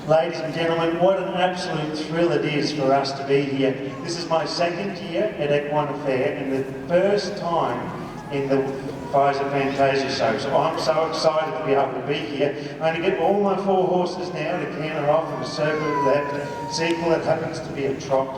Ladies and gentlemen, what an absolute thrill it is for us to be here. This is my second year at Equine Affaire and the first time in the Pfizer Fantasia show. So I'm so excited to be able to be here. I'm going to get all my 4 horses now to canter off in a circle of that sequel that happens to be a trot.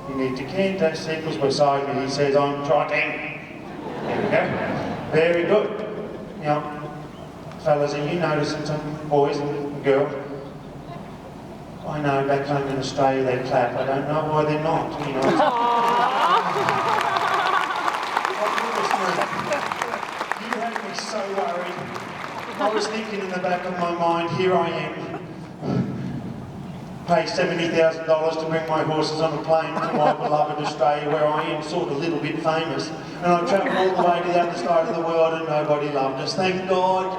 You need to canter, sequel's beside me. He says, I'm trotting. There we go. Very good. Now, fellas, are you noticing some boys and girls? I know back home in Australia they clap. I don't know why they're not. You know. You had me so worried. I was thinking in the back of my mind, here I am. Pay $70,000 to bring my horses on a plane to my beloved Australia, where I am sort of a little bit famous. And I travelled all the way to the other side of the world and nobody loved us. Thank God.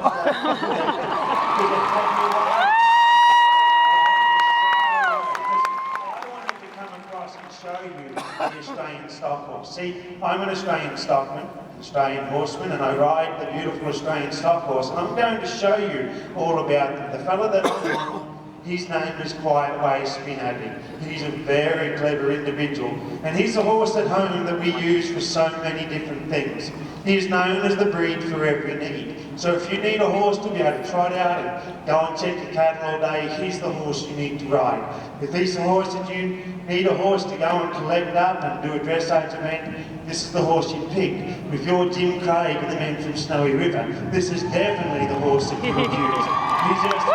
Show you the Australian stock horse. See, I'm an Australian stockman, Australian horseman, and I ride the beautiful Australian stock horse. And I'm going to show you all about them. The fella that I'm on, his name is Quiet Way Spinelli. He's a very clever individual, and he's a horse at home that we use for so many different things. He is known as the breed for every need. So if you need a horse to be able to trot out and go and check your cattle all day, he's the horse you need to ride. If he's the horse that you need a horse to go and collect up and do a dressage event, this is the horse you pick. If you're Jim Craig and the men from Snowy River, this is definitely the horse that you would use. He's just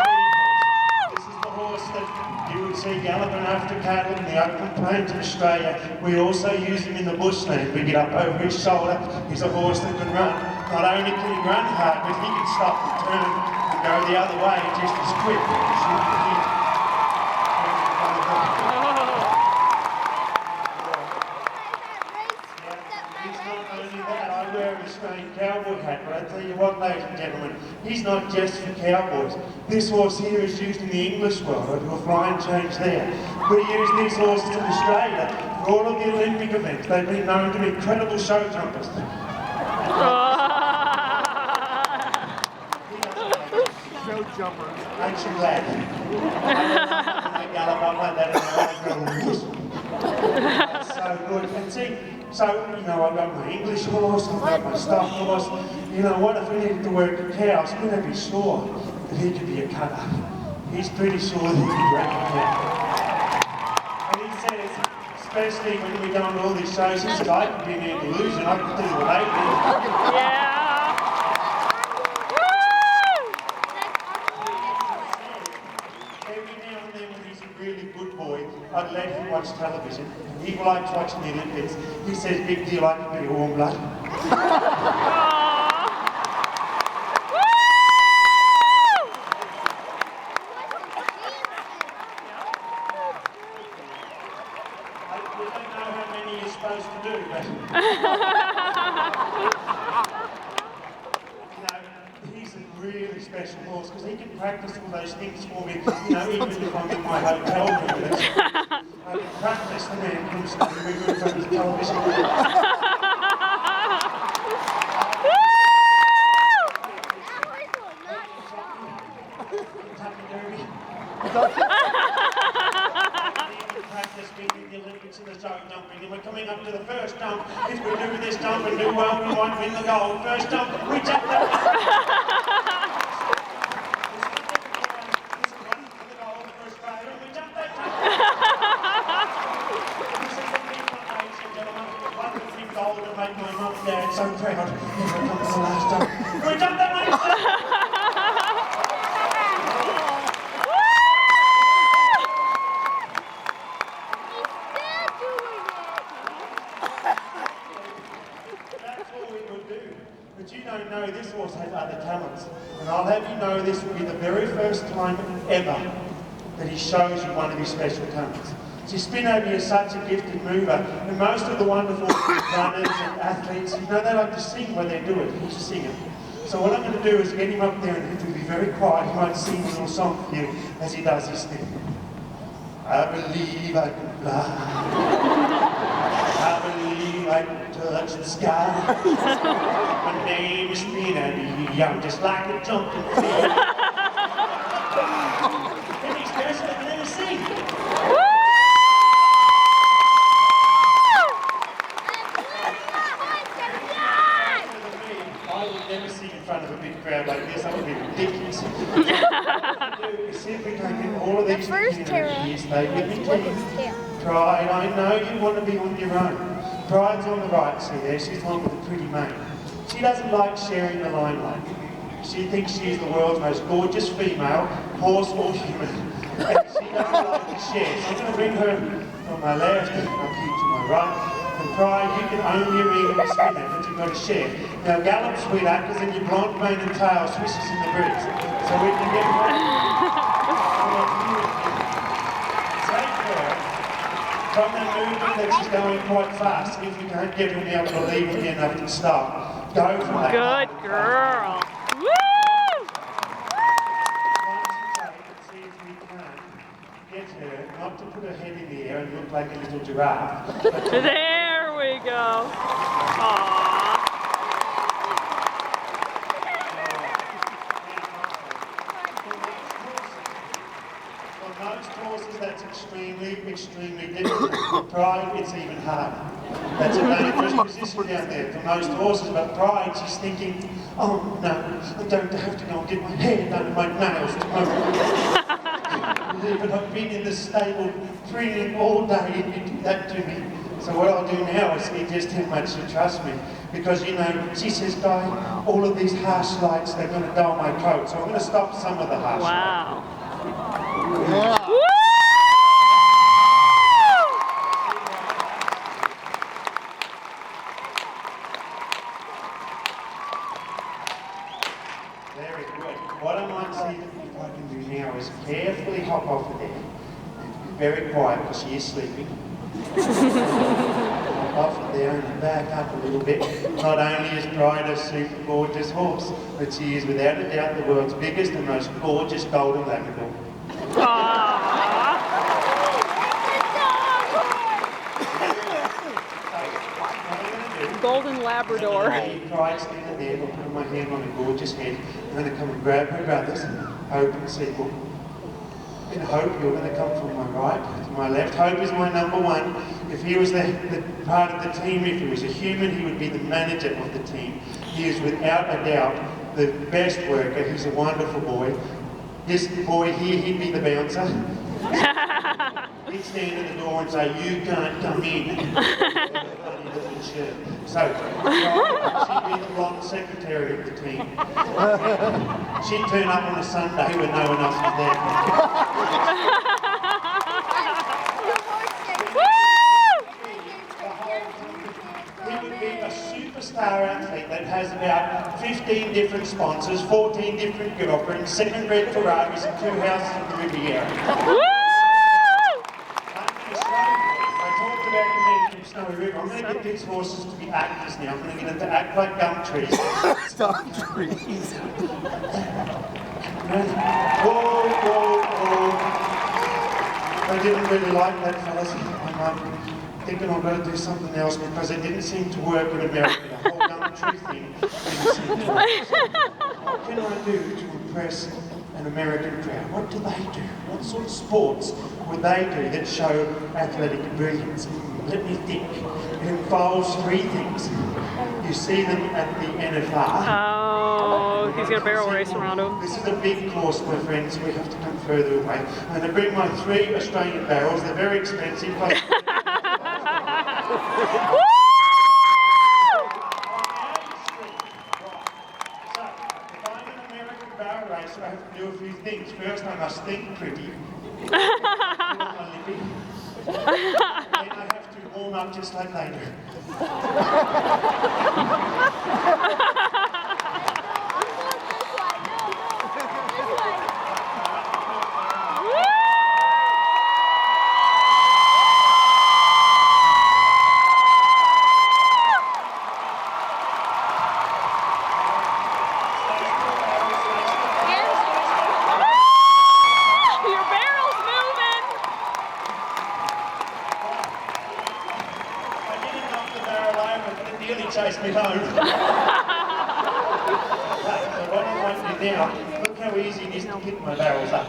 this is the horse that you would see galloping after cattle in the open plains of Australia. We also use him in the bushland. We get up over his shoulder. He's a horse that can run. Not only can he run hard, but he can stop and turn and go the other way just as quick as you can. He's not only that, I wear an Australian cowboy hat, but I tell you what, ladies and gentlemen, he's not just for cowboys. This horse here is used in the English world. I do a flying change there. We use these horses in Australia for all of the Olympic events. They've been known to be incredible show jumpers. Show jumper. Ain't you glad? I gallop up like that and I whistle. That's so good. And see, so, you know, I've got my English horse, I've got my stock horse. You know, what if we needed to work a cow? I'm going to be sure that he could be a cutter. He's pretty sure that he could work a cow. And he says, especially when we go on all these shows, he said, I could be an illusion, I could do what they do. Yeah. Really good boy, I'd let him watch television. He likes watching the Olympics. He says, Big, do you like a bit of warm blood? We don't know how many you're supposed to do, but he's a really special horse because he can practice all those things for me. You know, even if I'm in my hotel room, I can practice the man constantly in front of his television. Practice beating the Olympics in the show jumping, and we're coming up to the first jump. If we do this jump and do well, we might win the gold. First jump, we jump that. Gold and make my mum and dad so proud. Here comes the last jump. We jumped that one! That's all we would do. But you don't know this horse has other talents. And I'll have you know this will be the very first time ever that he shows you one of his special talents. See, Spinelli is such a gifted mover, and most of the wonderful runners and athletes, you know, they like to sing when they do it. He's a singer. So what I'm going to do is get him up there and he'll be very quiet. He might sing a little song for you as he does his thing. I believe I can fly. I believe I can touch the sky. My name is Spinelli. I'm just like a jumping tree. dickies. So what I do is see if we can get all of these things here. Stay with me, team. Pride, I know you want to be on your own. Pride's on the right, see there, she's the one with the pretty mane. She doesn't like sharing the limelight. She thinks she's the world's most gorgeous female, horse or human. And she doesn't like to share. So I'm going to bring her from my left up here to my right. And Pride, you can only really spin it, but you've got to share. Now gallop, sweetheart, because then your blonde mane and tail swishes in the breeze. So we can get her. Take her from the movement that she's going quite fast. If you can't get her now to leave again up and stop, go for that. Good girl. Woo! See if we can get her, not to put her head in the air and look like a little giraffe. There we go. Aww. For most horses, that's extremely difficult. For Pride, it's even harder. That's a dangerous position down there for most horses, but Pride, she's thinking, oh no, I don't have to go and get my hair done and my nails tomorrow. But I've been in the stable training all day and you do that to me. So what I'll do now is see just how much you trust me. Because, you know, she says, Guy, all of these harsh lights, they're going to dull my coat. So I'm going to stop some of the harsh lights. Wow. Yeah. Woo! Very good. What I might see if I can do now is carefully hop off of there. And be very quiet because she is sleeping. Hop off of there and back up a little bit. Not only is Pride a super gorgeous horse, but she is without a doubt the world's biggest and most gorgeous golden Labrador. Golden Labrador. Pride standing there, I'll put my hand on her gorgeous head. I'm going to come and grab her brothers, Hope and Sequel. And Hope, you're going to come from my right to my left. Hope is my number one. If he was the part of the team, if he was a human, he would be the manager of the team. He is without a doubt the best worker. He's a wonderful boy. This boy here, he'd be the bouncer. He'd stand at the door and say, you can't come in. So, she'd be the blonde secretary of the team. She'd turn up on a Sunday when no one else was there. He would be a superstar athlete that has about 15 different sponsors, 14 different girlfriends, 7 red Ferraris and 2 houses in the Riviera. Snowy River. I'm going to get these horses to be actors now. I'm going to get them to act like gum trees. Gum trees. Whoa, whoa, whoa. I didn't really like that, fellas. I'm thinking I've got to do something else because it didn't seem to work in America. The whole gum tree thing didn't seem to work. So, what can I do to impress an American crowd? What do they do? What sort of sports would they do that show athletic brilliance? Let me think. It involves 3 things. You see them at the NFR. Oh, he's got a barrel race around him. This is a big course, my friends. We have to come further away. I'm going to bring my 3 Australian barrels. They're very expensive. Woo! So, if I'm an American barrel racer, I have to do a few things. First, I must think pretty. Then I have to warm up just like they do. Chase me home. So what I want to do now, look how easy it is to pick my barrels up.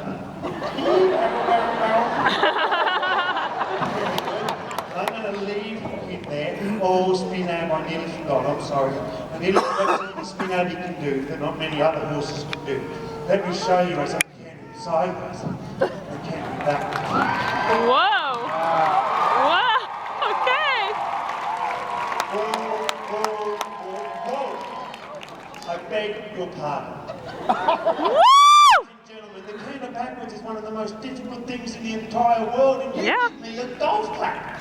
I'm going to leave him there. Oh, spin out, I nearly forgot, I'm sorry. I nearly forgot the spin out he can do that not many other horses can do. let me show you as I'm canting sideways. I'm canting backwards. Whoa. Whoa. Okay. Whoa, whoa, whoa. I beg your pardon. Woo! Ladies and gentlemen, the canter backwards is one of the most difficult things in the entire world, and you Yeah. give me a golf clap.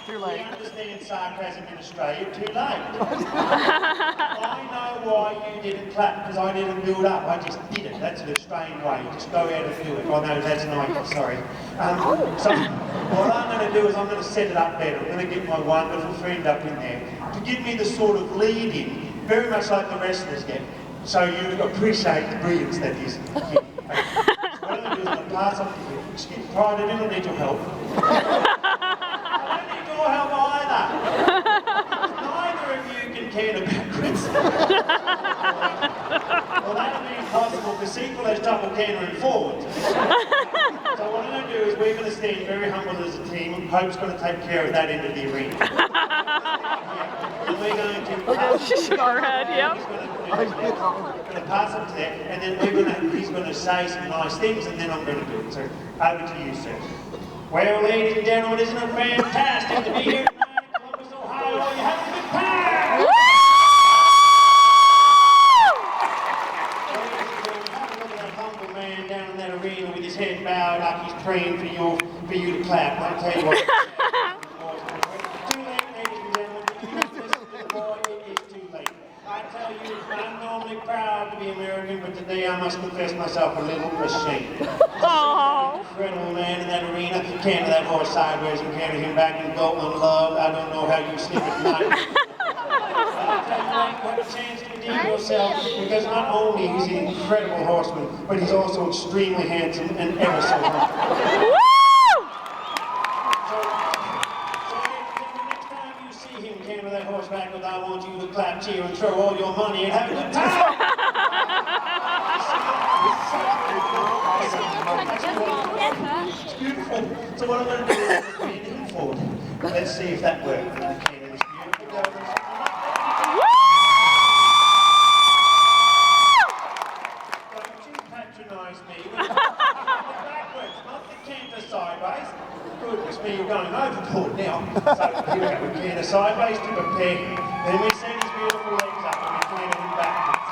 Too We late. understand sarcasm in Australia, too late. I know why you didn't clap, because I didn't build up, I just did it. That's an Australian way, just go out and do it. Oh no, that's Nike, sorry. So what I'm going to do is I'm going to set it up better. I'm going to get my wonderful friend up in there to give me the sort of lead in, very much like the wrestlers get, so you appreciate the brilliance that is. So what I'm going to do is I'm going to pass up to you. Excuse me, Pride, I don't need your help. I don't need your help either. Neither of you can canter backwards. Well, that'll be impossible because sequel has double cantering forward. So what I'm going to do is we're going to stand very humble as a team, and Hope's going to take care of that end of the arena. And we're going to She shook her head, yep. We're going to pass up to that, and then he's going to say some nice things, and then I'm going to do it. So over to you, sir. Well, ladies and gentlemen, isn't it fantastic to be here tonight in Columbus, Ohio? You have a good time! Ladies and gentlemen, have a look at that humble man down in that arena with his head bowed like he's praying for you to clap. I'll tell you what. Too late, ladies and gentlemen. If you don't listen to the boy, it is too late. I tell you, I'm normally proud to be American, but today I must confess myself a little ashamed. Oh. Incredible man in that arena, canter that horse sideways and carry him back and go unloved. I don't know how you sleep at night. I'll tell you what a chance to redeem yourself, because not only is he an incredible horseman, but he's also extremely handsome and ever so humble. Woo! So next time you see him canter that horse backwards, I want you to clap, cheer, and throw all your money and have a good time. It's beautiful. So what I'm going to do is bring him forward. Let's see if that works. Okay, then it's beautiful. Don't you patronise me. Backwards, not the canter sideways. Goodness me, you're going overboard now. So here we go. We canter sideways to prepare him. Then we set his beautiful legs up and we canter him backwards.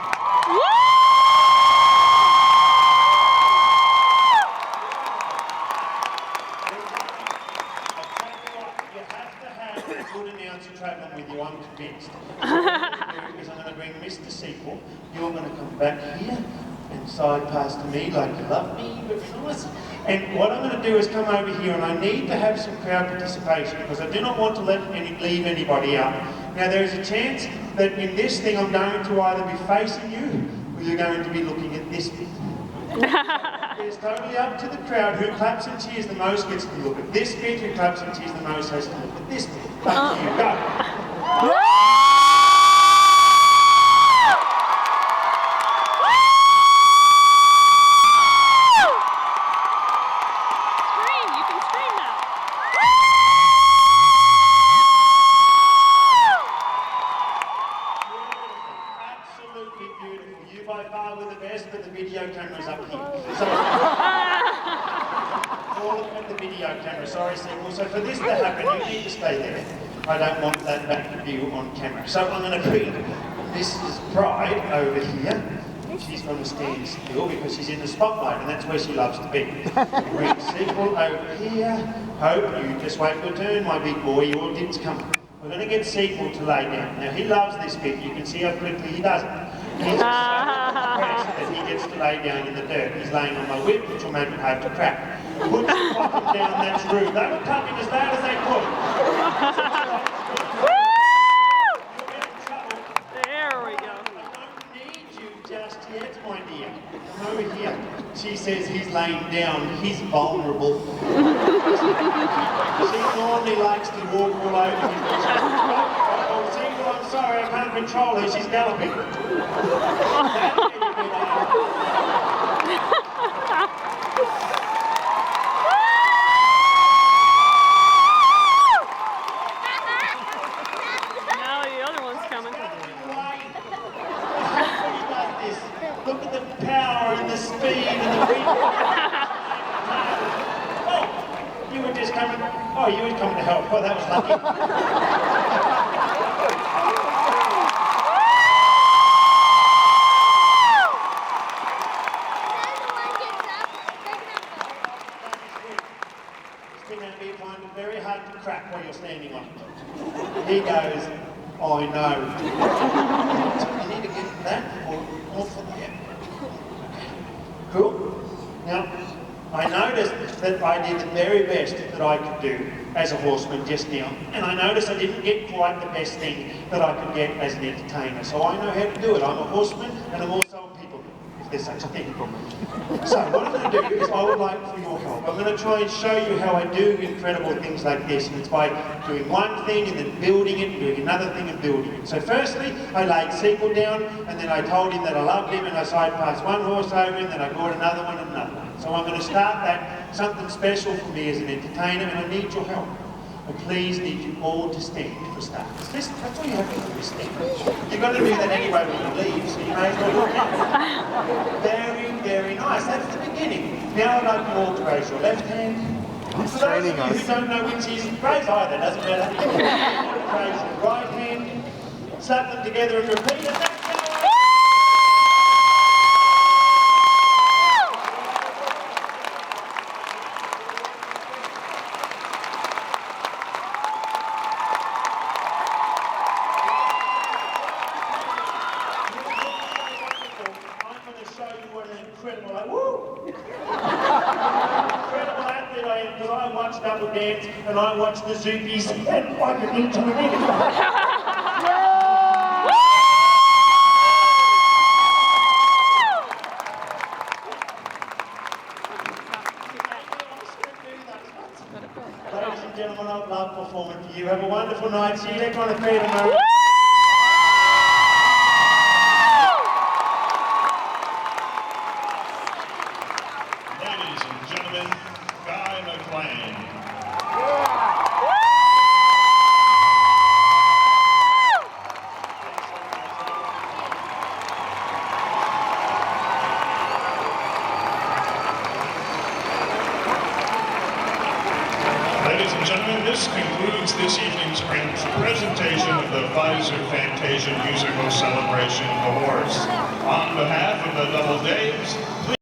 Traveling with you, I'm convinced. Because I'm going to bring Mr. Sequel. You're going to come back here and side pass to me like you love me, but nice. And what I'm going to do is come over here, and I need to have some crowd participation because I do not want to leave anybody out. Now there is a chance that in this thing I'm going to either be facing you or you're going to be looking at this bit. It's totally up to the crowd. Who claps and cheers the most gets to look at this bit. Who claps and cheers the most has to look at this bit. Up to you. Go. Scream. You can scream now. Absolutely beautiful. You by far were the best, but the video camera's up here. So, all at the video camera, sorry, Sequel. So for this to happen, you need to stay there. I don't want that back view on camera. So I'm going to bring Mrs. Pride over here. She's going to stand still because she's in the spotlight, and that's where she loves to be. Bring Sequel over here. Hope, you just wait your turn, my big boy. Your dip's coming. We're going to get Sequel to lay down. Now, he loves this bit. You can see how quickly he does it. He's so impressed that he gets to lay down in the dirt. He's laying on my whip, which will make it hard to crack. Put some fucking down, that's rude. They were clapping as loud as they could. You'll get in trouble. There we go. I don't need you just yet, my dear. Come over here. She says he's laying down. He's vulnerable. She normally likes to walk all over him. Oh, Sequel, I'm sorry, I can't control her. She's galloping. speed and the wind. Oh, you were just coming. Oh, you were coming to help. Oh, that was lucky. It's going to be finding very hard to crack while you're standing on it. He goes, I know. You need to get that or off of there. Cool? Now, I noticed that I did the very best that I could do as a horseman just now, and I noticed I didn't get quite the best thing that I could get as an entertainer. So I know how to do it. I'm a horseman and I'm also a people, if there's such a thing. So what I'm going to do is I would like for your help. I'm going to try and show you how I do incredible things like this, and it's by doing one thing and then building it and doing another thing and building it. So firstly, I laid Sequel down, and then I told him that I loved him, and I side passed one horse over him, then I brought another one and another one. So I'm going to start that, something special for me as an entertainer, and I need your help. I please need you all to stand for starters. That's all you have to do is stand. You've got to do that anyway when you leave, so you may as well look at it. Very, very nice. That's the beginning. Now I'd like you all to raise your left hand. For those of you who don't know which is, raise either, doesn't matter. Raise your right hand, slap them together and repeat it. Incredible, like, woo! Incredible athlete I am, because I watch double dance and I watch the Zoopies and I can eat them again. Ladies and gentlemen, I love performing for you. Have a wonderful night. See you next on the Creative. Ladies and gentlemen, Guy McLean. Ladies and gentlemen, this concludes this evening's presentation of the Pfizer Fantasia Musical Celebration Awards. On behalf of the Double Daves, please